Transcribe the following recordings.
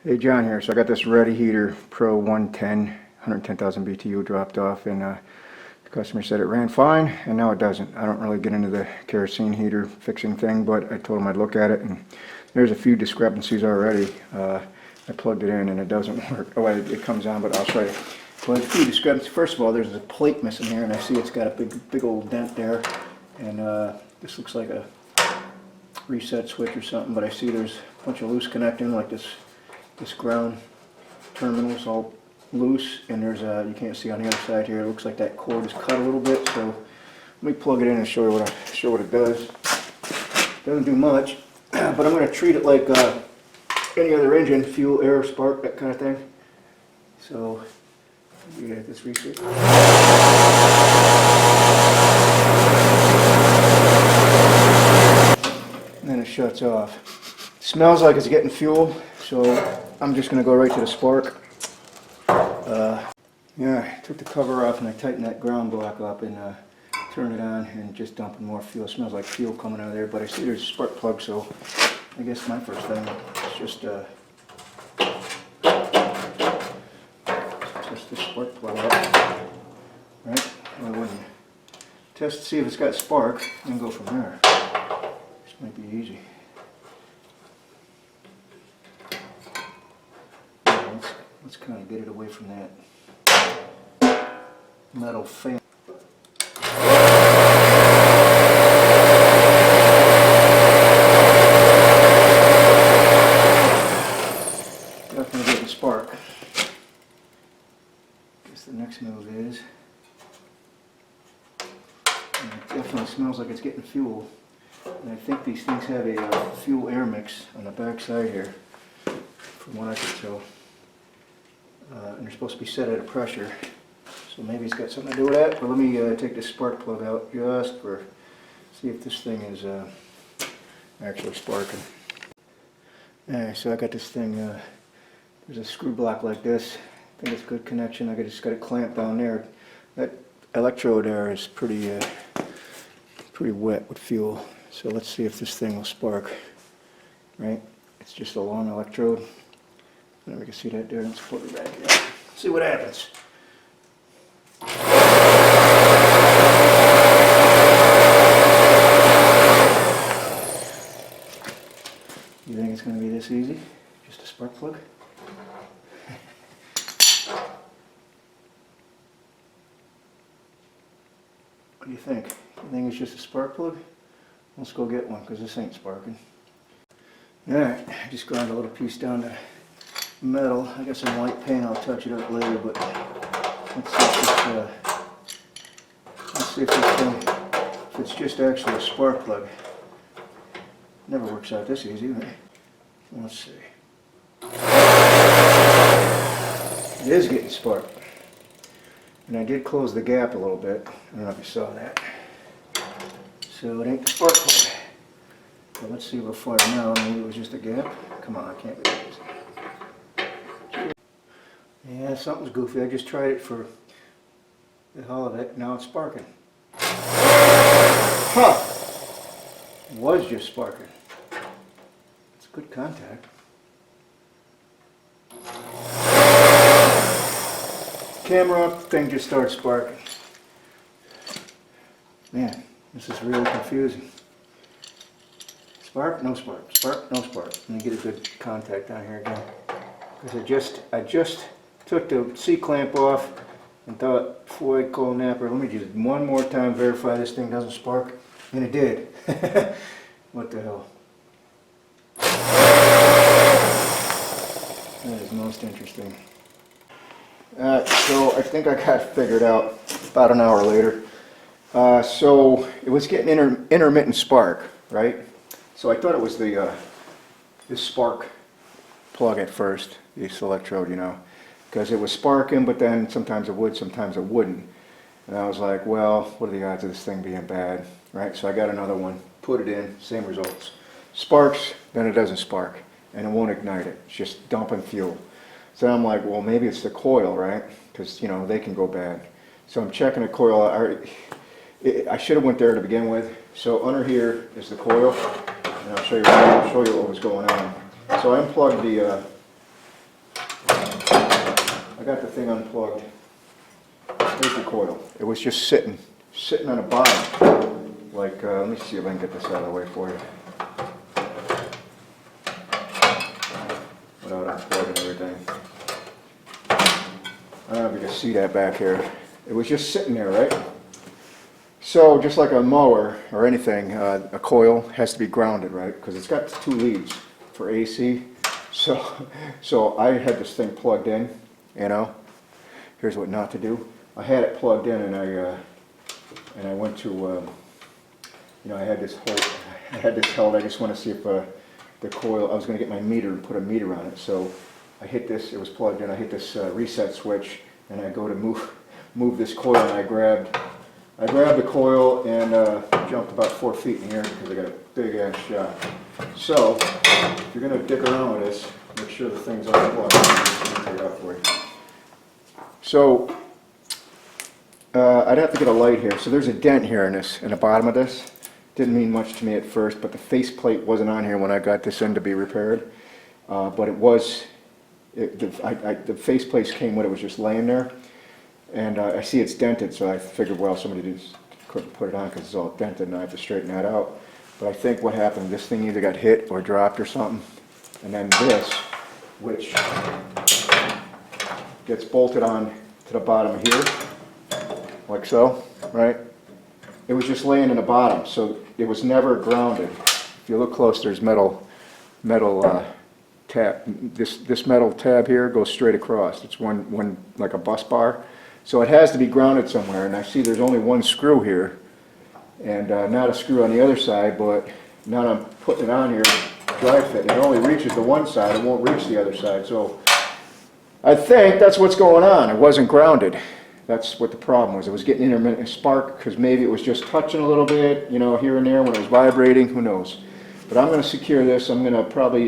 Hey, John here. So I got this Ready Heater Pro 110,000 BTU dropped off, and the customer said it ran fine, and now it doesn't. I don't really get into the kerosene heater fixing thing, but I told him I'd look at it, and there's a few discrepancies already. I plugged it in and it doesn't work. Oh, it comes on, but I'll show you. Well, there's a few discrepancies. First of all, there's a plate missing here, and I see it's got a big old dent there, and this looks like a reset switch or something, but I see there's a bunch of loose connecting, like this ground terminal's all loose, and there's you can't see on the other side here, it looks like that cord is cut a little bit. So let me plug it in and show you what it does. Doesn't do much, but I'm going to treat it like any other engine, fuel, air, spark, that kind of thing. So you get this reset. And then it shuts off. Smells like it's getting fuel, so I'm just going to go right to the spark. Yeah, I took the cover off and I tightened that ground block up and turned it on and just dumping more fuel. It smells like fuel coming out of there, but I see there's a spark plug, so I guess my first thing is just the spark plug up, right? Why wouldn't you? Test to see if it's got spark and go from there. This might be easy. Let's kind of get it away from that metal fan. Definitely getting spark. Guess the next move is, and it definitely smells like it's getting fuel. And I think these things have a fuel air mix on the back side here, from what I can tell. And they're supposed to be set at a pressure, so maybe it's got something to do with that. But let me take this spark plug out just for, see if this thing is actually sparking. Alright, so I got this thing, there's a screw block like this. I think it's good connection. I just got it clamped down there. That electrode there is pretty wet with fuel, so let's see if this thing will spark. Right, it's just a long electrode. There, we can see that there. Let's put it back here. See what happens. You think it's going to be this easy? Just a spark plug? What do you think? You think it's just a spark plug? Let's go get one, because this ain't sparking. Alright, I just ground a little piece down to metal. I got some white paint, I'll touch it up later, but let's see if this thing, if it's just actually a spark plug. Never works out this easy, right? Let's see. It is getting spark. And I did close the gap a little bit. I don't know if you saw that. So it ain't the spark plug. But let's see what fire now. Maybe it was just a gap. Come on, I can't believe this. Yeah, something's goofy. I just tried it for the hell of it. Now it's sparking. Huh! It was just sparking. It's good contact. Camera up, thing just starts sparking. Man, this is really confusing. Spark, no spark. Spark, no spark. Let me get a good contact down here again. Because I just took the C-clamp off and thought, before I call Napper, let me just one more time verify this thing doesn't spark. And it did. What the hell? That is most interesting. So I think I got it figured out about an hour later. So it was getting intermittent spark, right? So I thought it was the this spark plug at first, this electrode, you know, because it was sparking, but then sometimes it would, sometimes it wouldn't. And I was like, well, what are the odds of this thing being bad, right? So I got another one, put it in, same results. Sparks, then it doesn't spark, and it won't ignite it. It's just dumping fuel. So I'm like, well, maybe it's the coil, right? Because, you know, they can go bad. So I'm checking the coil. I should have went there to begin with. So under here is the coil, and I'll show you what was going on. So I unplugged got the thing unplugged. Here's the coil. It was just sitting on the bottom. Like, let me see if I can get this out of the way for you. Without unplugging everything. I don't know if you can see that back here. It was just sitting there, right? So, just like a mower or anything, a coil has to be grounded, right? Because it's got 2 leads for AC. So I had this thing plugged in, you know. Here's what not to do. I had it plugged in, and I went to, you know, I had this held. I just want to see if the coil. I was going to get my meter and put a meter on it. So I hit this. It was plugged in. I hit this reset switch, and I go to move this coil, and I grabbed the coil and jumped about 4 feet in the air because I got a big ass shock. So if you're going to dick around with this, make sure the thing's unplugged. I'll take it out for you. So I'd have to get a light here. So there's a dent here in the bottom of this. Didn't mean much to me at first, but the faceplate wasn't on here when I got this in to be repaired. But it was. The faceplate came when it was just laying there. And I see it's dented, so I figured, well, somebody just couldn't put it on because it's all dented and I have to straighten that out. But I think what happened, this thing either got hit or dropped or something. And then this, which gets bolted on to the bottom here, like so, right? It was just laying in the bottom, so it was never grounded. If you look close, there's metal tab. This metal tab here goes straight across. It's one like a bus bar. So it has to be grounded somewhere, and I see there's only 1 screw here, and not a screw on the other side, but now I'm putting it on here, dry fit, and it only reaches to one side, it won't reach the other side. So I think that's what's going on. It wasn't grounded. That's what the problem was. It was getting intermittent spark, because maybe it was just touching a little bit, you know, here and there when it was vibrating, who knows. But I'm going to secure this. I'm going to probably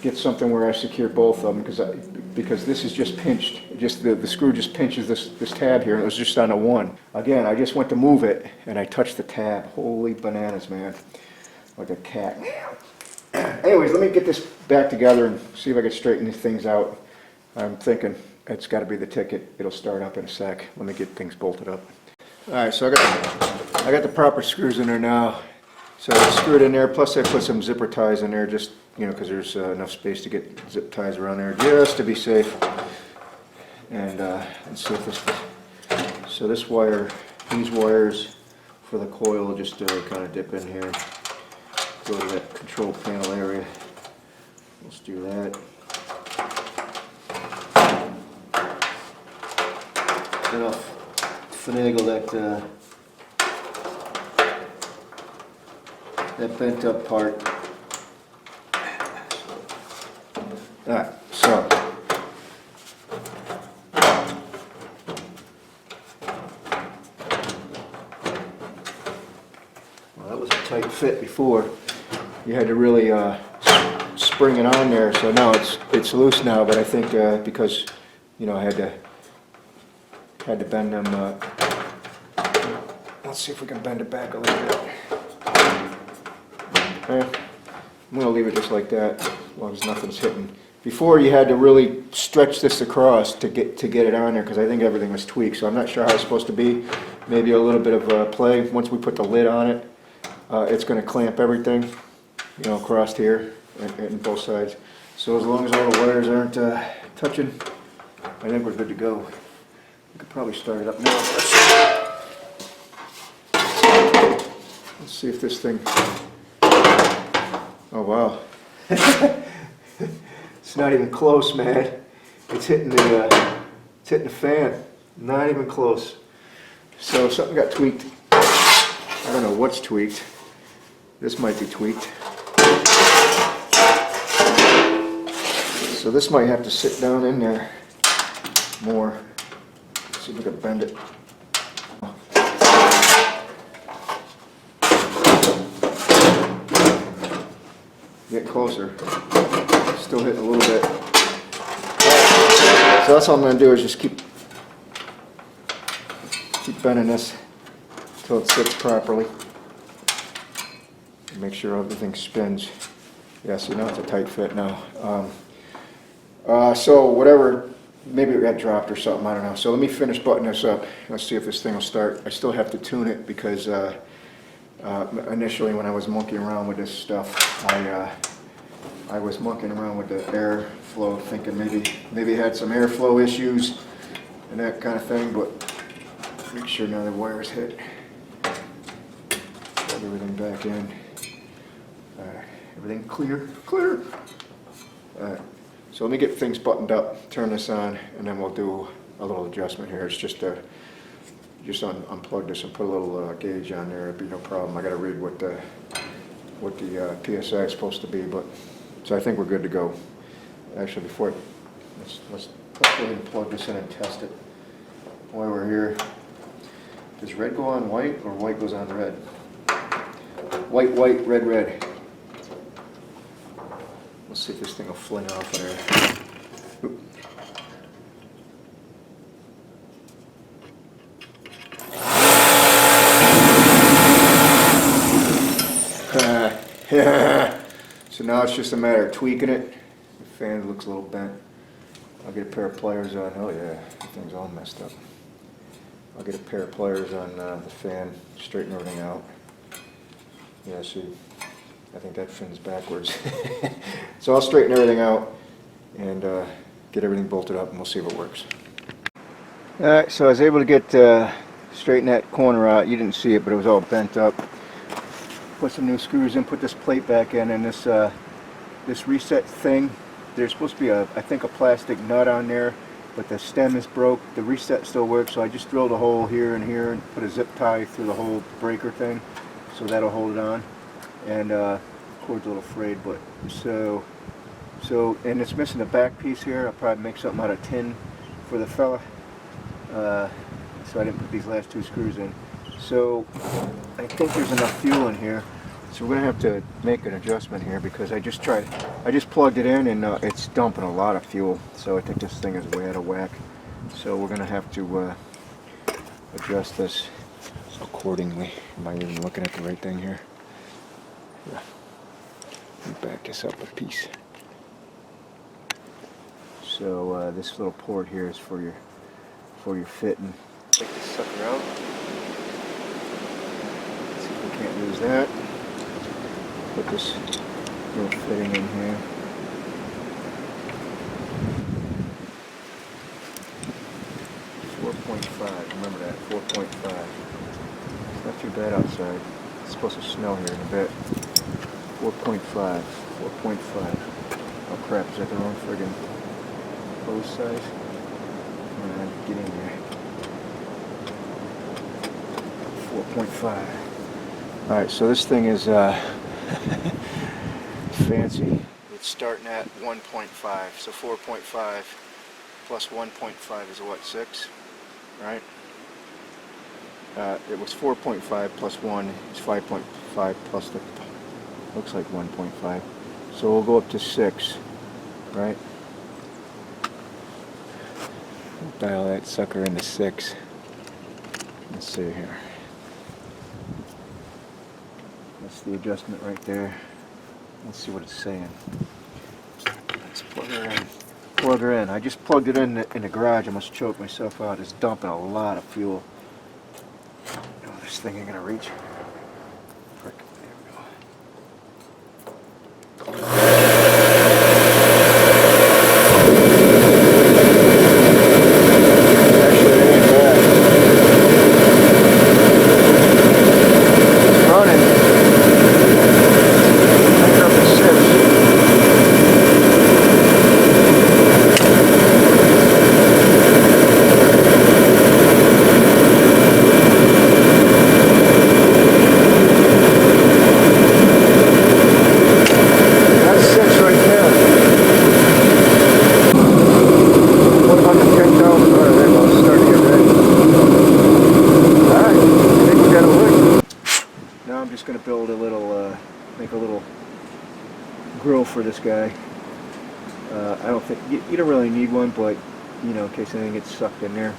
get something where I secure both of them, because this is just pinched. Just the screw just pinches this tab here, and it was just on a 1. Again, I just went to move it, and I touched the tab. Holy bananas, man. Like a cat. Anyways, let me get this back together and see if I can straighten these things out. I'm thinking it's got to be the ticket. It'll start up in a sec. Let me get things bolted up. Alright, so I got the proper screws in there now. So I screwed in there, plus I put some zipper ties in there, just, you know, because there's enough space to get zip ties around there, just to be safe. And let's see if this, so this wire, these wires for the coil just kind of dip in here, go to that control panel area. Let's do that. Enough finagle that bent up part. Alright, so well, that was a tight fit before. You had to really spring it on there, so now it's loose now, but I think because, you know, I had to bend them. Let's see if we can bend it back a little bit. Okay. I'm going to leave it just like that, as long as nothing's hitting. Before, you had to really stretch this across to get it on there, because I think everything was tweaked, so I'm not sure how it's supposed to be. Maybe a little bit of play. Once we put the lid on it, it's going to clamp everything, you know, across here and both sides. So as long as all the wires aren't touching, I think we're good to go. We could probably start it up now. Let's see if this thing... Oh wow. It's not even close, man. It's hitting the fan. Not even close. So something got tweaked. I don't know what's tweaked. This might be tweaked. So this might have to sit down in there more. Let's see if we can bend it. Getting closer. Still hitting a little bit. So that's all I'm going to do is just keep bending this until it sits properly. Make sure everything spins. Yeah, so now it's a tight fit now. So whatever maybe it got dropped or something, I don't know. So let me finish buttoning this up. Let's see if this thing will start. I still have to tune it because initially when I was monkeying around with this stuff, I was monkeying around with the airflow, thinking maybe it had some airflow issues and that kind of thing, but make sure none of the wires hit. Plug everything back in. Everything clear? Clear! Alright, so let me get things buttoned up, turn this on, and then we'll do a little adjustment here. It's just unplug this and put a little gauge on there. It'd be no problem. I got to read what the PSI is supposed to be, but so I think we're good to go. Actually, before let's go ahead and plug this in and test it. While we're here, does red go on white or white goes on red? White, white, red, red. Let's see if this thing will fling off of there. Oop. Yeah. So now it's just a matter of tweaking it. The fan looks a little bent. I'll get a pair of pliers on. Oh yeah, the thing's all messed up. I'll get a pair of pliers on the fan, straighten everything out. Yeah, see, I think that fin's backwards. So I'll straighten everything out and get everything bolted up, and we'll see if it works. Alright, so I was able to get straighten that corner out. You didn't see it, but it was all bent up. Put some new screws in, put this plate back in, and this reset thing, there's supposed to be I think a plastic nut on there, but the stem is broke. The reset still works, so I just drilled a hole here and here and put a zip tie through the whole breaker thing, so that'll hold it on. And cord's a little frayed, but so and it's missing the back piece here. I'll probably make something out of tin for the fella. So I didn't put these last two screws in. So I think there's enough fuel in here. So we're gonna have to make an adjustment here because I just plugged it in and it's dumping a lot of fuel. So I think this thing is way out of whack. So we're gonna have to adjust this accordingly. Am I even looking at the right thing here? Yeah. Let me back this up a piece. So this little port here is for your fitting. Take this sucker out. Let's see if we can't lose that. Put this little fitting in here. .5. Remember that. 4.5. It's not too bad outside. It's supposed to snow here in a bit. 4.5. 4.5. Oh crap! Is that the wrong friggin' hose size? Alright, get in there. 4.5. Alright, so this thing is fancy. It's starting at 1.5, so 4.5 plus 1.5 is what, 6? Right? It was 4.5 plus 1 is 5.5 plus the, looks like 1.5. So we'll go up to 6, right? Dial that sucker into 6. Let's see here. That's the adjustment right there. Let's see what it's saying. Let's plug her in. Plug her in. I just plugged it in the garage. I must choke myself out. It's dumping a lot of fuel. Oh, this thing ain't gonna reach. Frick. There we go. For this guy. I don't think you don't really need one, but you know, in case anything gets sucked in there.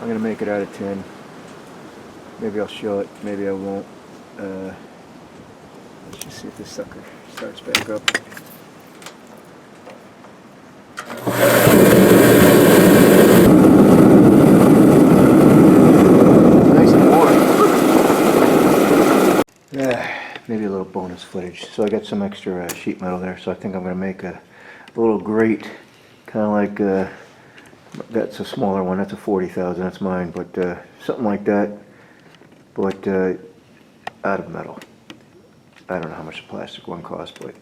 I'm gonna make it out of tin. Maybe I'll show it, maybe I won't. Let's just see if this sucker starts back up. maybe a little bonus footage. So I got some extra sheet metal there, so I think I'm going to make a little grate, kind of like, that's a smaller one, that's a 40,000, that's mine, but something like that, but out of metal. I don't know how much the plastic one costs, but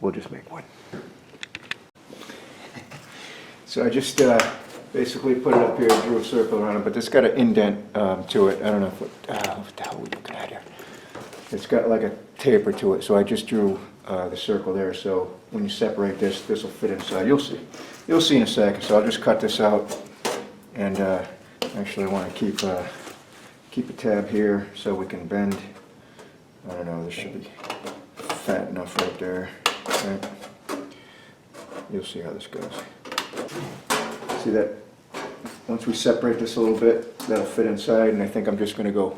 we'll just make one. So I just basically put it up here, drew a circle around it, but it's got an indent to it. I don't know what the hell are we looking at here? It's got like a taper to it, so I just drew the circle there, so when you separate this, this will fit inside. You'll see. You'll see in a second, so I'll just cut this out, and actually I want to keep a tab here so we can bend. I don't know, this should be fat enough right there. Right? You'll see how this goes. See that? Once we separate this a little bit, that'll fit inside, and I think I'm just going to go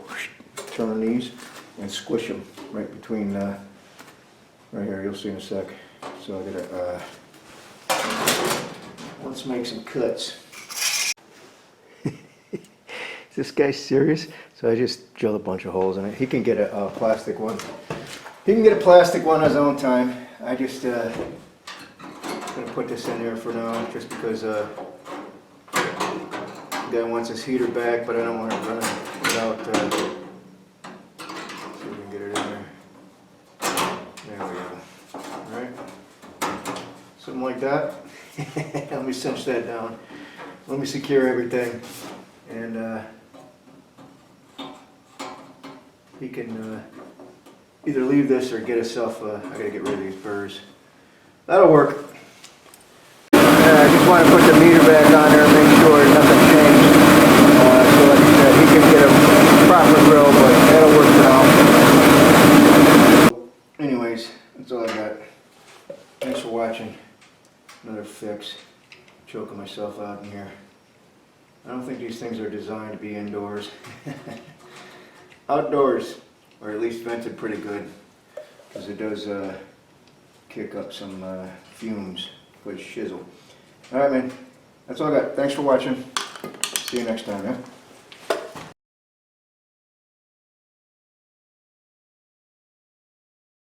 turn these and squish them right between, right here. You'll see in a sec. So I gotta, let's make some cuts. Is this guy serious? So I just drilled a bunch of holes in it. He can get a plastic one. He can get a plastic one on his own time. I just gonna put this in there for now, just because the guy wants his heater back, but I don't want it running without. See if we can get it in there. There we go. All right, something like that. Let me cinch that down. Let me secure everything, and he can either leave this or get himself. I gotta get rid of these burrs. That'll work. I just want to put the meter back on there and make sure nothing changed. So like I said, he can get a proper drill, but that'll work for now. Anyways, that's all I got. Thanks for watching. Another fix. Choking myself out in here. I don't think these things are designed to be indoors. Outdoors, or at least vented pretty good, because it does kick up some fumes with shizzle. Alright man, that's all I got. Thanks for watching. See you next time, yeah?